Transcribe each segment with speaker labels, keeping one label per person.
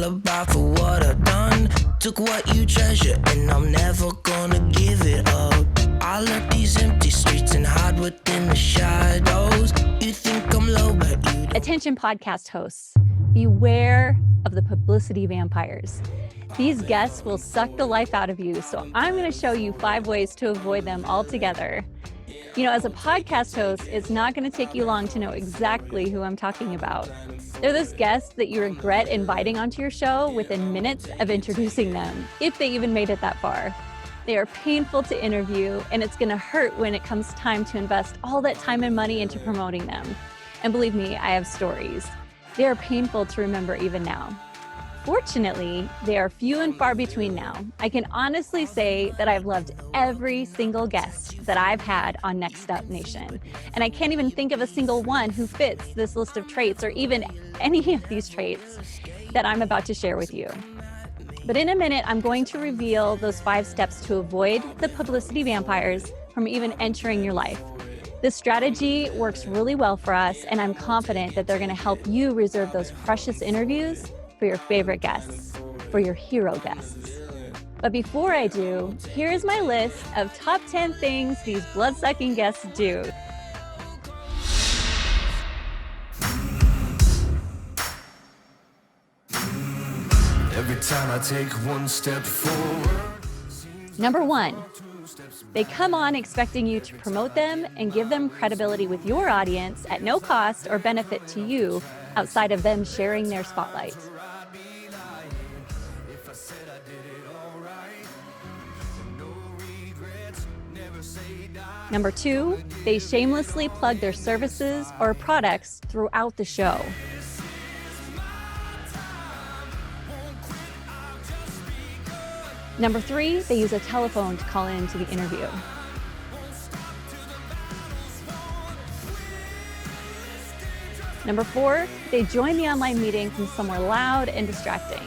Speaker 1: alibi for what I've done. Took what you treasure and I'm never gonna give it up. I left these empty streets and hide within the shadows. You think I'm low, but you don't.
Speaker 2: Attention podcast hosts, beware of the publicity vampires. These guests will suck the life out of you, so I'm going to show you 5 ways to avoid them altogether. You know, as a podcast host, it's not going to take you long to know exactly who I'm talking about. They're those guests that you regret inviting onto your show within minutes of introducing them, if they even made it that far. They are painful to interview, and it's going to hurt when it comes time to invest all that time and money into promoting them. And believe me, I have stories. They are painful to remember even now. Fortunately, they are few and far between now. I can honestly say that I've loved every single guest that I've had on Next Up Nation. And I can't even think of a single one who fits this list of traits or even any of these traits that I'm about to share with you. But in a minute, I'm going to reveal those 5 steps to avoid the publicity vampires from even entering your life. This strategy works really well for us, and I'm confident that they're going to help you reserve those precious interviews for your favorite guests, for your hero guests. But before I do, here's my list of top 10 things these blood-sucking guests do.
Speaker 1: Every time I take one step forward.
Speaker 2: Number 1, they come on expecting you to promote them and give them credibility with your audience at no cost or benefit to you outside of them sharing their spotlight. Number 2, they shamelessly plug their services or products throughout the show. Number 3, they use a telephone to call into the interview. Number 4, they join the online meeting from somewhere loud and distracting.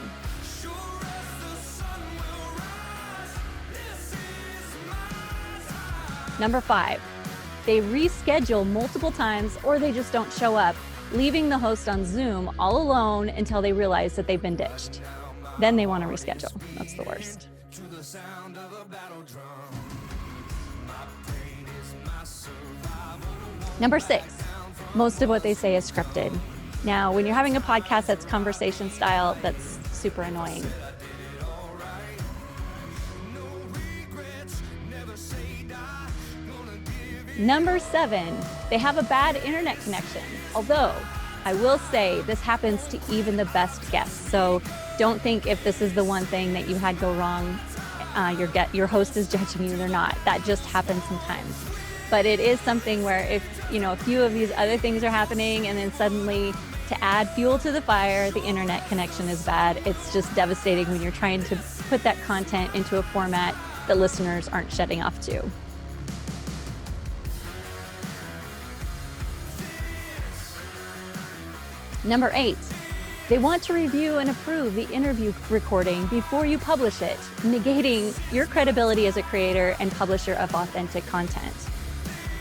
Speaker 2: Number 5, they reschedule multiple times or they just don't show up, leaving the host on Zoom all alone until they realize that they've been ditched. Then they want to reschedule. That's the worst. Number 6, most of what they say is scripted. Now, when you're having a podcast that's conversation style, that's super annoying. Number 7, they have a bad internet connection. Although, I will say this happens to even the best guests. So don't think if this is the one thing that you had go wrong, your host is judging you. They're not. That just happens sometimes. But it is something where if, a few of these other things are happening and then suddenly to add fuel to the fire, the internet connection is bad. It's just devastating when you're trying to put that content into a format that listeners aren't shutting off to. Number 8, they want to review and approve the interview recording before you publish it, negating your credibility as a creator and publisher of authentic content.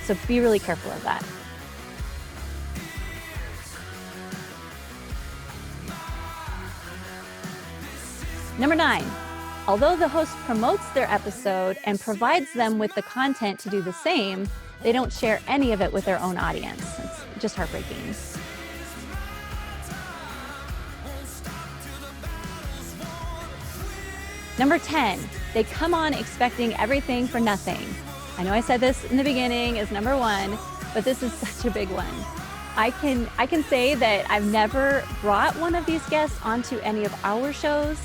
Speaker 2: So be really careful of that. Number 9, although the host promotes their episode and provides them with the content to do the same, they don't share any of it with their own audience. It's just heartbreaking. Number 10, they come on expecting everything for nothing. I know I said this in the beginning as number 1, but this is such a big one. I can say that I've never brought one of these guests onto any of our shows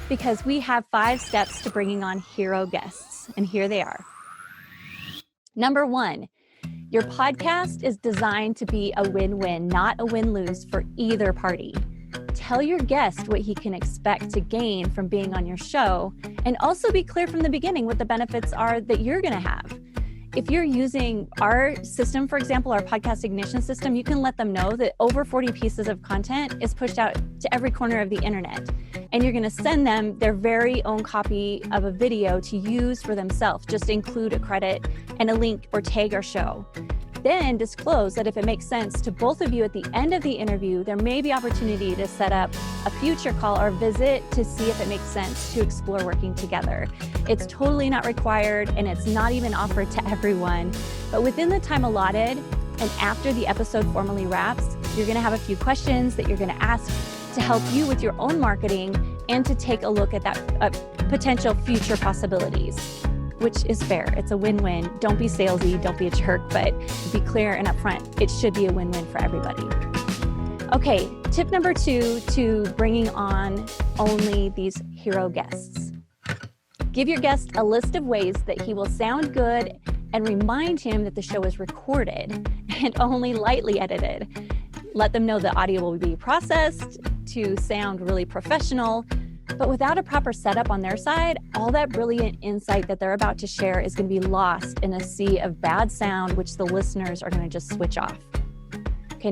Speaker 2: because we have 5 steps to bringing on hero guests, and here they are. Number 1, your podcast is designed to be a win-win, not a win-lose for either party. Tell your guest what he can expect to gain from being on your show, and also be clear from the beginning what the benefits are that you're going to have. If you're using our system, for example, our podcast ignition system, you can let them know that over 40 pieces of content is pushed out to every corner of the internet. And you're going to send them their very own copy of a video to use for themselves. Just include a credit and a link or tag our show. Then disclose that if it makes sense to both of you at the end of the interview, there may be opportunity to set up a future call or visit to see if it makes sense to explore working together. It's totally not required, and it's not even offered to everyone. But within the time allotted and after the episode formally wraps, you're going to have a few questions that you're going to ask to help you with your own marketing and to take a look at that potential future possibilities, which is fair. It's a win-win. Don't be salesy, don't be a jerk, but be clear and upfront. It should be a win-win for everybody. Okay, tip number 2 to bringing on only these hero guests. Give your guest a list of ways that he will sound good and remind him that the show is recorded and only lightly edited. Let them know the audio will be processed to sound really professional, but without a proper setup on their side, all that brilliant insight that they're about to share is going to be lost in a sea of bad sound, which the listeners are going to just switch off. Okay,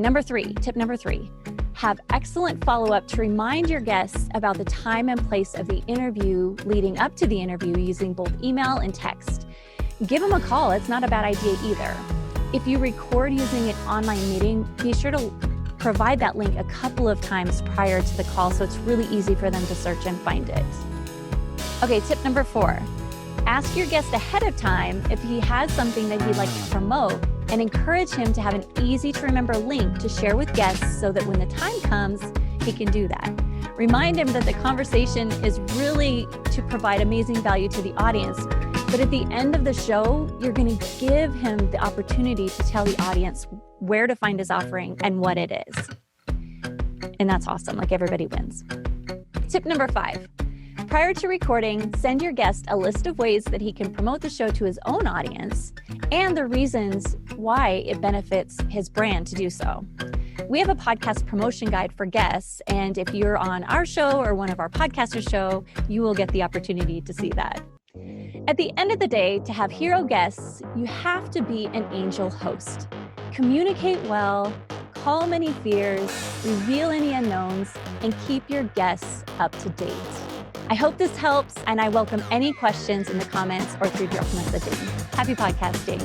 Speaker 2: tip number 3, have excellent follow-up to remind your guests about the time and place of the interview leading up to the interview using both email and text. Give them a call. It's not a bad idea either. If you record using an online meeting, be sure to provide that link a couple of times prior to the call so it's really easy for them to search and find it. Okay, tip number 4, ask your guest ahead of time if he has something that he'd like to promote and encourage him to have an easy to remember link to share with guests so that when the time comes, he can do that. Remind him that the conversation is really to provide amazing value to the audience, but at the end of the show, you're going to give him the opportunity to tell the audience where to find his offering and what it is. And that's awesome, like everybody wins. Tip number 5, prior to recording, send your guest a list of ways that he can promote the show to his own audience and the reasons why it benefits his brand to do so. We have a podcast promotion guide for guests, and if you're on our show or one of our podcasters' show, you will get the opportunity to see that. At the end of the day, to have hero guests, you have to be an angel host. Communicate well, calm any fears, reveal any unknowns, and keep your guests up to date. I hope this helps, and I welcome any questions in the comments or through direct messaging. Happy podcasting.